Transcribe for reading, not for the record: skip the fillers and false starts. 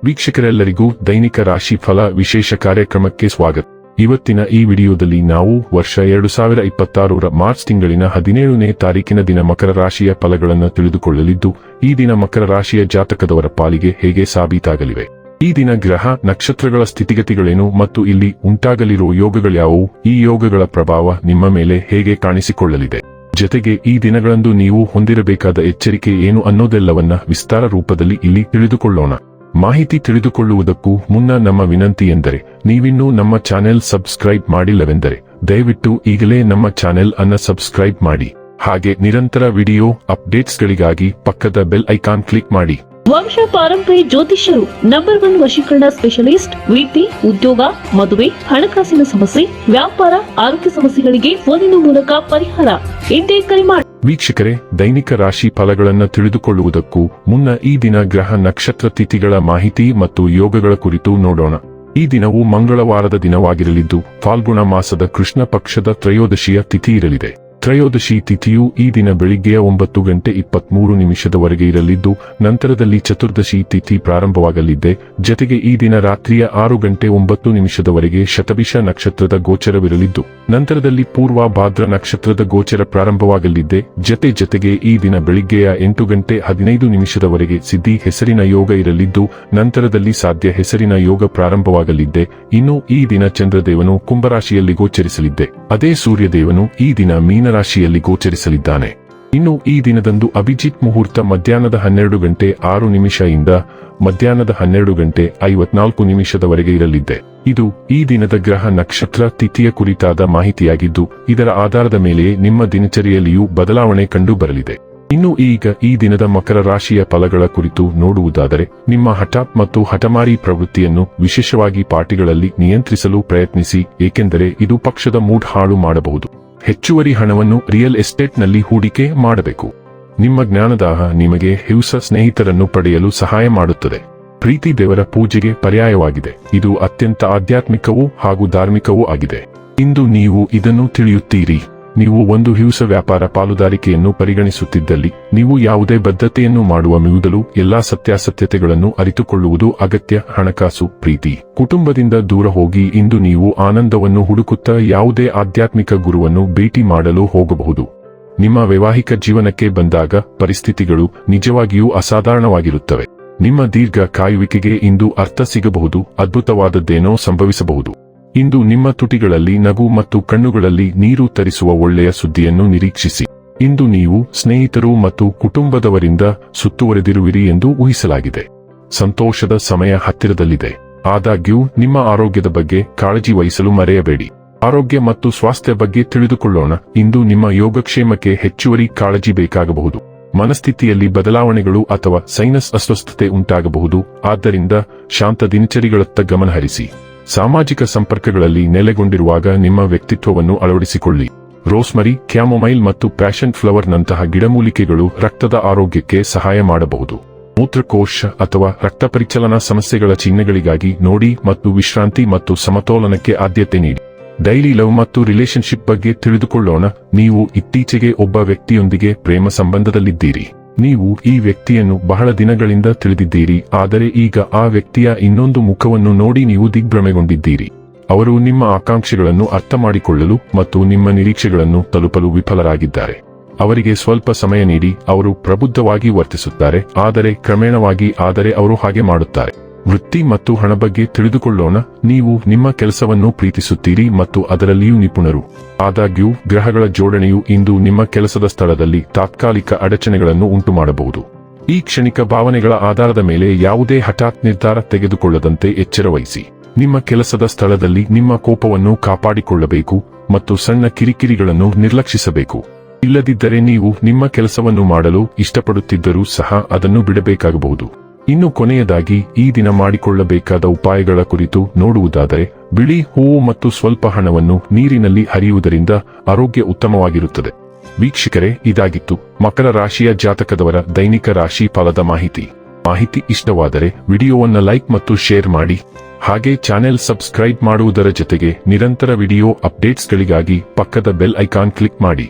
ವೀಕ್ಷಕರೆಲ್ಲರಿಗೂ ದೈನಿಕ ರಾಶಿ ಫಲ ವಿಶೇಷ ಕಾರ್ಯಕ್ರಮಕ್ಕೆ ಸ್ವಾಗತ. ಇವತ್ತಿನ ಈ ವಿಡಿಯೋದಲ್ಲಿ ನಾವು ವರ್ಷ 2026ರ ಮಾರ್ಚ್ ತಿಂಗಳಿನ 17ನೇ ತಾರೀಕಿನ ದಿನ ಮಕರ ರಾಶಿಯ ಫಲಗಳನ್ನು ತಿಳಿದುಕೊಳ್ಳಲಿದ್ದು, ಈ ದಿನ ಮಕರ ರಾಶಿಯ ಜಾತಕದವರ ಪಾಲಿಗೆ ಹೇಗೆ ಸಾಬೀತಾಗಲಿವೆ, ಈ ದಿನ ಗ್ರಹ ನಕ್ಷತ್ರಗಳ ಸ್ಥಿತಿಗತಿಗಳೇನು ಮತ್ತು ಇಲ್ಲಿ ಉಂಟಾಗಲಿರುವ ಯೋಗಗಳ್ಯಾವುವು, ಈ ಯೋಗಗಳ ಪ್ರಭಾವ ನಿಮ್ಮ ಮೇಲೆ ಹೇಗೆ ಕಾಣಿಸಿಕೊಳ್ಳಲಿದೆ, ಜೊತೆಗೆ ಈ ದಿನಗಳಂದು ನೀವು ಹೊಂದಿರಬೇಕಾದ ಎಚ್ಚರಿಕೆ ಏನು ಅನ್ನೋದೆಲ್ಲವನ್ನ ವಿಸ್ತಾರ ರೂಪದಲ್ಲಿ ಇಲ್ಲಿ ತಿಳಿದುಕೊಳ್ಳೋಣ. ಮಾಹಿತಿ ತಿಳಿದುಕೊಳ್ಳುವುದಕ್ಕೂ ಮುನ್ನ ನಮ್ಮ ವಿನಂತಿ ಎಂದರೆ, ನೀವಿನ್ನೂ ನಮ್ಮ ಚಾನೆಲ್ ಸಬ್ಸ್ಕ್ರೈಬ್ ಮಾಡಿಲ್ಲವೆಂದರೆ ದಯವಿಟ್ಟು ಈಗಲೇ ನಮ್ಮ ಚಾನೆಲ್ ಅನ್ನು ಸಬ್ಸ್ಕ್ರೈಬ್ ಮಾಡಿ. ಹಾಗೆ ನಿರಂತರ ವಿಡಿಯೋ ಅಪ್ಡೇಟ್ಸ್ಗಳಿಗಾಗಿ ಪಕ್ಕದ ಬೆಲ್ ಐಕಾನ್ ಕ್ಲಿಕ್ ಮಾಡಿ. ವಂಶ ಪಾರಂಪರ್ಯ ಜ್ಯೋತಿಷ್ಯರು ನಂಬರ್ 1 ವಶೀಕರಣ ಸ್ಪೆಷಲಿಸ್ಟ್. ವೃತ್ತಿ, ಉದ್ಯೋಗ, ಮದುವೆ, ಹಣಕಾಸಿನ ಸಮಸ್ಯೆ, ವ್ಯಾಪಾರ, ಆರೋಗ್ಯ ಸಮಸ್ಯೆಗಳಿಗೆ ಫೋನಿನ ಮೂಲಕ ಪರಿಹಾರ. ಇಂದೇ ಕರೆ ಮಾಡಿ. ವೀಕ್ಷಕರೇ, ದೈನಿಕ ರಾಶಿ ಫಲಗಳನ್ನು ತಿಳಿದುಕೊಳ್ಳುವುದಕ್ಕೂ ಮುನ್ನ ಈ ದಿನ ಗ್ರಹ ನಕ್ಷತ್ರ ತಿಥಿಗಳ ಮಾಹಿತಿ ಮತ್ತು ಯೋಗಗಳ ಕುರಿತು ನೋಡೋಣ. ಈ ದಿನವು ಮಂಗಳವಾರದ ದಿನವಾಗಿರಲಿದ್ದು, ಫಾಲ್ಗುಣ ಮಾಸದ ಕೃಷ್ಣ ಪಕ್ಷದ ತ್ರಯೋದಶಿಯ ತಿಥಿ ಇರಲಿದೆ. ತ್ರಯೋದಶಿ ತಿಥಿಯು ಈ ದಿನ ಬೆಳಿಗ್ಗೆಯ 9:23 ಇರಲಿದ್ದು, ನಂತರದಲ್ಲಿ ಚತುರ್ದಶಿ ತಿಥಿ ಪ್ರಾರಂಭವಾಗಲಿದೆ. ಜೊತೆಗೆ ಈ ದಿನ ರಾತ್ರಿಯ 6:09 ಶತಭಿಷ ನಕ್ಷತ್ರದ ಗೋಚರವಿರಲಿದ್ದು, ನಂತರದಲ್ಲಿ ಪೂರ್ವ ಭಾದ್ರ ನಕ್ಷತ್ರದ ಗೋಚರ ಪ್ರಾರಂಭವಾಗಲಿದೆ. ಜೊತೆಗೆ ಈ ದಿನ ಬೆಳಿಗ್ಗೆಯ 8:15 ಸಿದ್ಧಿ ಹೆಸರಿನ ಯೋಗ ಇರಲಿದ್ದು, ನಂತರದಲ್ಲಿ ಸಾಧ್ಯ ಹೆಸರಿನ ಯೋಗ ಪ್ರಾರಂಭವಾಗಲಿದೆ. ಇನ್ನು ಈ ದಿನ ಚಂದ್ರದೇವನು ಕುಂಭರಾಶಿಯಲ್ಲಿ ಗೋಚರಿಸಲಿದ್ದೆ. ಅದೇ ಸೂರ್ಯದೇವನು ಈ ದಿನ ಮೀನರಾಶಿಯಲ್ಲಿ ಗೋಚರಿಸಲಿದ್ದಾನೆ. ಇನ್ನು ಈ ದಿನದಂದು ಅಭಿಜಿತ್ ಮುಹೂರ್ತ ಮಧ್ಯಾಹ್ನದ 12:06 ಇಂದ ಮಧ್ಯಾಹ್ನದ 12:54 ಇರಲಿದೆ. ಇದು ಈ ದಿನದ ಗ್ರಹ ನಕ್ಷತ್ರ ತಿಥಿಯ ಕುರಿತಾದ ಮಾಹಿತಿಯಾಗಿದ್ದು, ಇದರ ಆಧಾರದ ಮೇಲೆ ನಿಮ್ಮ ದಿನಚರಿಯಲ್ಲಿಯೂ ಬದಲಾವಣೆ ಕಂಡು ಬರಲಿದೆ. ಇನ್ನು ಈಗ ಈ ದಿನದ ಮಕರ ರಾಶಿಯ ಫಲಗಳ ಕುರಿತು ನೋಡುವುದಾದರೆ, ನಿಮ್ಮ ಹಠಾತ್ ಮತ್ತು ಹಠಮಾರಿ ಪ್ರವೃತ್ತಿಯನ್ನು ವಿಶೇಷವಾಗಿ ಪಾರ್ಟಿಗಳಲ್ಲಿ ನಿಯಂತ್ರಿಸಲು ಪ್ರಯತ್ನಿಸಿ, ಏಕೆಂದರೆ ಇದು ಪಕ್ಷದ ಮೂಡ್ ಹಾಳು ಮಾಡಬಹುದು. ಹೆಚ್ಚುವರಿ ಹಣವನ್ನು ರಿಯಲ್ ಎಸ್ಟೇಟ್ನಲ್ಲಿ ಹೂಡಿಕೆ ಮಾಡಬೇಕು. ನಿಮ್ಮ ಜ್ಞಾನದಾಹ ನಿಮಗೆ ಹೊಸ ಸ್ನೇಹಿತರನ್ನು ಪಡೆಯಲು ಸಹಾಯ ಮಾಡುತ್ತದೆ. ಪ್ರೀತಿ ದೇವರ ಪೂಜೆಗೆ ಪರ್ಯಾಯವಾಗಿದೆ. ಇದು ಅತ್ಯಂತ ಆಧ್ಯಾತ್ಮಿಕವೂ ಹಾಗೂ ಧಾರ್ಮಿಕವೂ ಆಗಿದೆ. ಇಂದು ನೀವು ಇದನ್ನು ತಿಳಿಯುತ್ತೀರಿ. ನೀವು ಒಂದು ಹೊಸ ವ್ಯಾಪಾರ ಪಾಲುದಾರಿಕೆಯನ್ನು ಪರಿಗಣಿಸುತ್ತಿದ್ದಲ್ಲಿ, ನೀವು ಯಾವುದೇ ಬದ್ಧತೆಯನ್ನು ಮಾಡುವ ಮೊದಲು ಎಲ್ಲಾ ಸತ್ಯಾಸತ್ಯತೆಗಳನ್ನು ಅರಿತುಕೊಳ್ಳುವುದು ಅಗತ್ಯ. ಹಣಕಾಸು, ಪ್ರೀತಿ, ಕುಟುಂಬದಿಂದ ದೂರ ಹೋಗಿ ಇಂದು ನೀವು ಆನಂದವನ್ನು ಹುಡುಕುತ್ತಾ ಯಾವುದೇ ಆಧ್ಯಾತ್ಮಿಕ ಗುರುವನ್ನು ಭೇಟಿ ಮಾಡಲು ಹೋಗಬಹುದು. ನಿಮ್ಮ ವೈವಾಹಿಕ ಜೀವನಕ್ಕೆ ಬಂದಾಗ ಪರಿಸ್ಥಿತಿಗಳು ನಿಜವಾಗಿಯೂ ಅಸಾಧಾರಣವಾಗಿರುತ್ತವೆ. ನಿಮ್ಮ ದೀರ್ಘ ಕಾಯುವಿಕೆಗೆ ಇಂದು ಅರ್ಥ ಸಿಗಬಹುದು. ಅದ್ಭುತವಾದದ್ದೇನೋ ಸಂಭವಿಸಬಹುದು. ಇಂದು ನಿಮ್ಮ ತುಟಿಗಳಲ್ಲಿ ನಗು ಮತ್ತು ಕಣ್ಣುಗಳಲ್ಲಿ ನೀರು ತರಿಸುವ ಒಳ್ಳೆಯ ಸುದ್ದಿಯನ್ನು ನಿರೀಕ್ಷಿಸಿ. ಇಂದು ನೀವು ಸ್ನೇಹಿತರು ಮತ್ತು ಕುಟುಂಬದವರಿಂದ ಸುತ್ತುವರೆದಿರುವಿರಿ ಎಂದು ಊಹಿಸಲಾಗಿದೆ. ಸಂತೋಷದ ಸಮಯ ಹತ್ತಿರದಲ್ಲಿದೆ. ಆದಾಗ್ಯೂ ನಿಮ್ಮ ಆರೋಗ್ಯದ ಬಗ್ಗೆ ಕಾಳಜಿ ವಹಿಸಲು ಮರೆಯಬೇಡಿ. ಆರೋಗ್ಯ ಮತ್ತು ಸ್ವಾಸ್ಥ್ಯ ಬಗ್ಗೆ ತಿಳಿದುಕೊಳ್ಳೋಣ. ಇಂದು ನಿಮ್ಮ ಯೋಗಕ್ಷೇಮಕ್ಕೆ ಹೆಚ್ಚುವರಿ ಕಾಳಜಿ ಬೇಕಾಗಬಹುದು. ಮನಸ್ಥಿತಿಯಲ್ಲಿ ಬದಲಾವಣೆಗಳು ಅಥವಾ ಸೈನಸ್ ಅಸ್ವಸ್ಥತೆ ಉಂಟಾಗಬಹುದು. ಆದ್ದರಿಂದ ಶಾಂತ ದಿನಚರಿಗಳತ್ತ ಗಮನಹರಿಸಿ. ಸಾಮಾಜಿಕ ಸಂಪರ್ಕಗಳಲ್ಲಿ ನೆಲೆಗೊಂಡಿರುವಾಗ ನಿಮ್ಮ ವ್ಯಕ್ತಿತ್ವವನ್ನು ಅಳವಡಿಸಿಕೊಳ್ಳಿ. ರೋಸ್ಮರಿ, ಕ್ಯಾಮೊಮೈಲ್ ಮತ್ತು ಪ್ಯಾಷನ್ ಫ್ಲವರ್ ನಂತಹ ಗಿಡಮೂಲಿಕೆಗಳು ರಕ್ತದ ಆರೋಗ್ಯಕ್ಕೆ ಸಹಾಯ ಮಾಡಬಹುದು. ಮೂತ್ರಕೋಶ ಅಥವಾ ರಕ್ತ ಪರಿಚಲನಾ ಸಮಸ್ಯೆಗಳ ಚಿಹ್ನೆಗಳಿಗಾಗಿ ನೋಡಿ ಮತ್ತು ವಿಶ್ರಾಂತಿ ಮತ್ತು ಸಮತೋಲನಕ್ಕೆ ಆದ್ಯತೆ ನೀಡಿ. ಡೈಲಿ ಲವ್ ಮತ್ತು ರಿಲೇಶನ್ಶಿಪ್ ಬಗ್ಗೆ ತಿಳಿದುಕೊಳ್ಳೋಣ. ನೀವು ಇತ್ತೀಚೆಗೆ ಒಬ್ಬ ವ್ಯಕ್ತಿಯೊಂದಿಗೆ ಪ್ರೇಮ ಸಂಬಂಧದಲ್ಲಿದ್ದೀರಿ. ನೀವು ಈ ವ್ಯಕ್ತಿಯನ್ನು ಬಹಳ ದಿನಗಳಿಂದ ತಿಳಿದಿದ್ದೀರಿ, ಆದರೆ ಈಗ ಆ ವ್ಯಕ್ತಿಯ ಇನ್ನೊಂದು ಮುಖವನ್ನು ನೋಡಿ ನೀವು ದಿಗ್ಭ್ರಮೆಗೊಂಡಿದ್ದೀರಿ. ಅವರು ನಿಮ್ಮ ಆಕಾಂಕ್ಷೆಗಳನ್ನು ಅರ್ಥಮಾಡಿಕೊಳ್ಳಲು ಮತ್ತು ನಿಮ್ಮ ನಿರೀಕ್ಷೆಗಳನ್ನು ತಲುಪಲು ವಿಫಲರಾಗಿದ್ದಾರೆ. ಅವರಿಗೆ ಸ್ವಲ್ಪ ಸಮಯ ನೀಡಿ. ಅವರು ಪ್ರಬುದ್ಧವಾಗಿ ವರ್ತಿಸುತ್ತಾರೆ, ಆದರೆ ಕ್ರಮೇಣವಾಗಿ ಅವರು ಹಾಗೆ ಮಾಡುತ್ತಾರೆ. ವೃತ್ತಿ ಮತ್ತು ಹಣ ಬಗ್ಗೆ ತಿಳಿದುಕೊಳ್ಳೋಣ. ನೀವು ನಿಮ್ಮ ಕೆಲಸವನ್ನು ಪ್ರೀತಿಸುತ್ತೀರಿ ಮತ್ತು ಅದರಲ್ಲಿಯೂ ನಿಪುಣರು. ಆದಾಗ್ಯೂ ಗ್ರಹಗಳ ಜೋಡಣೆಯು ಇಂದು ನಿಮ್ಮ ಕೆಲಸದ ಸ್ಥಳದಲ್ಲಿ ತಾತ್ಕಾಲಿಕ ಅಡಚಣೆಗಳನ್ನು ಉಂಟುಮಾಡಬಹುದು. ಈ ಕ್ಷಣಿಕ ಭಾವನೆಗಳ ಆಧಾರದ ಮೇಲೆ ಯಾವುದೇ ಹಠಾತ್ ನಿರ್ಧಾರ ತೆಗೆದುಕೊಳ್ಳದಂತೆ ಎಚ್ಚರವಹಿಸಿ. ನಿಮ್ಮ ಕೆಲಸದ ಸ್ಥಳದಲ್ಲಿ ನಿಮ್ಮ ಕೋಪವನ್ನು ಕಾಪಾಡಿಕೊಳ್ಳಬೇಕು ಮತ್ತು ಸಣ್ಣ ಕಿರಿಕಿರಿಗಳನ್ನು ನಿರ್ಲಕ್ಷಿಸಬೇಕು. ಇಲ್ಲದಿದ್ದರೆ ನೀವು ನಿಮ್ಮ ಕೆಲಸವನ್ನು ಮಾಡಲು ಇಷ್ಟಪಡುತ್ತಿದ್ದರೂ ಸಹ ಅದನ್ನು ಬಿಡಬೇಕಾಗಬಹುದು. ಇನ್ನು ಕೊನೆಯದಾಗಿ ಈ ದಿನ ಮಾಡಿಕೊಳ್ಳಬೇಕಾದ ಉಪಾಯಗಳ ಕುರಿತು ನೋಡುವುದಾದರೆ, ಬಿಳಿ ಹೂವು ಮತ್ತು ಸ್ವಲ್ಪ ಹಣವನ್ನು ನೀರಿನಲ್ಲಿ ಹರಿಯುವುದರಿಂದ ಆರೋಗ್ಯ ಉತ್ತಮವಾಗಿರುತ್ತದೆ. ವೀಕ್ಷಕರೇ, ಇದಾಗಿತ್ತು ಮಕರ ರಾಶಿಯ ಜಾತಕದವರ ದೈನಿಕ ರಾಶಿ ಫಲದ ಮಾಹಿತಿ ಇಷ್ಟವಾದರೆ ವಿಡಿಯೋವನ್ನು ಲೈಕ್ ಮತ್ತು ಶೇರ್ ಮಾಡಿ. ಹಾಗೆ ಚಾನೆಲ್ ಸಬ್ಸ್ಕ್ರೈಬ್ ಮಾಡುವುದರ ಜೊತೆಗೆ ನಿರಂತರ ವಿಡಿಯೋ ಅಪ್ಡೇಟ್ಸ್ಗಳಿಗಾಗಿ ಪಕ್ಕದ ಬೆಲ್ ಐಕಾನ್ ಕ್ಲಿಕ್ ಮಾಡಿ.